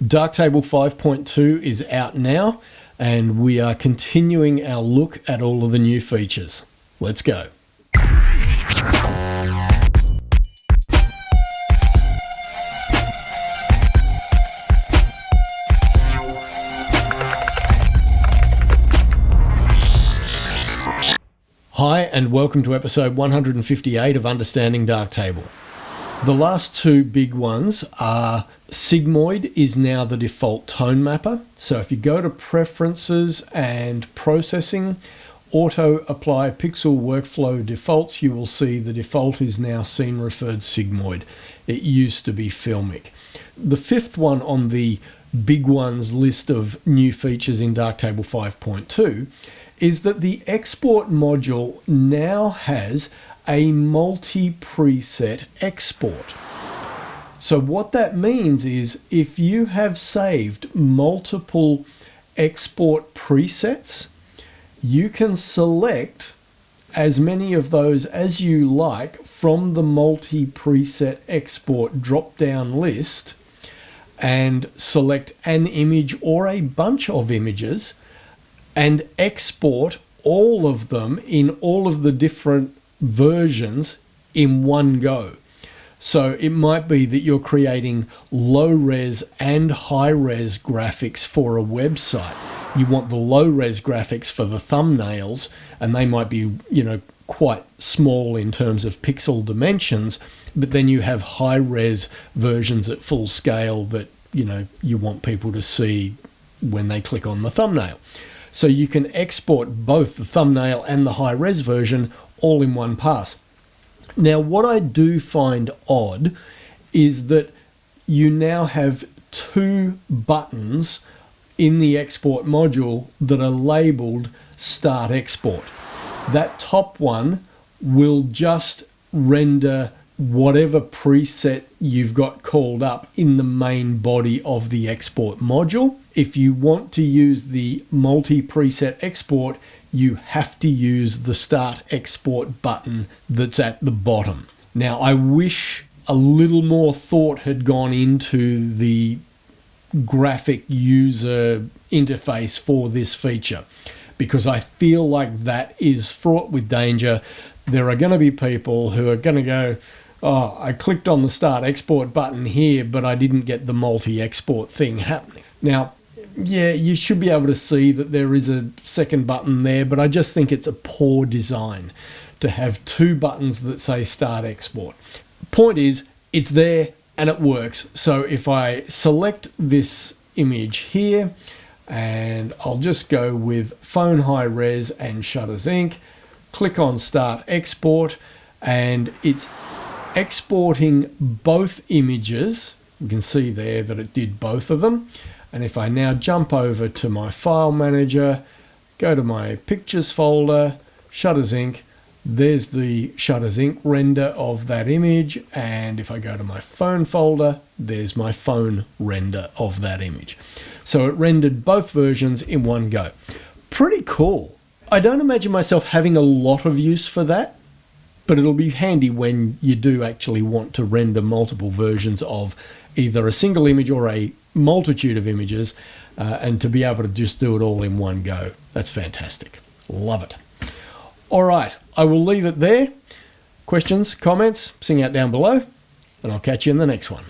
Darktable 5.2 is out now, and we are continuing our look at all of the new features. Let's go. Hi, and welcome to episode 158 of Understanding Darktable. The last two big ones are Sigmoid is now the default tone mapper. So if you go to Preferences and Processing, Auto Apply Pixel Workflow Defaults, you will see the default is now Scene Referred Sigmoid. It used to be Filmic. The fifth one on the big ones list of new features in Darktable 5.2 is that the export module now has a multi-preset export. So what that means is if you have saved multiple export presets, you can select as many of those as you like from the multi-preset export drop-down list and select an image or a bunch of images and export all of them in all of the different versions in one go. So it might be that you're creating low-res and high-res graphics for a website. You want the low-res graphics for the thumbnails, and they might be, quite small in terms of pixel dimensions, but then you have high-res versions at full scale that, you want people to see when they click on the thumbnail. So you can export both the thumbnail and the high-res version all in one pass. Now, what I do find odd is that you now have two buttons in the export module that are labeled Start Export. That top one will just render whatever preset you've got called up in the main body of the export module. If you want to use the multi-preset export, you have to use the Start Export button that's at the bottom. Now, I wish a little more thought had gone into the graphic user interface for this feature, because I feel like that is fraught with danger. There are going to be people who are going to go, oh, I clicked on the Start Export button here, but I didn't get the multi-export thing happening. Now, yeah, you should be able to see that there is a second button there, but I just think it's a poor design to have two buttons that say Start Export. Point is, it's there and it works. So if I select this image here, and I'll just go with Phone High Res and Shutters Inc., click on Start Export, and it's exporting both images. We can see there that it did both of them. And if I now jump over to my file manager, go to my pictures folder, Shutters Inc., there's the Shutters Inc. render of that image. And if I go to my phone folder, there's my phone render of that image. So it rendered both versions in one go. Pretty cool. I don't imagine myself having a lot of use for that, but it'll be handy when you do actually want to render multiple versions of either a single image or a multitude of images, and to be able to just do it all in one go. That's fantastic. Love it. All right, I will leave it there. Questions, comments, sing out down below, and I'll catch you in the next one.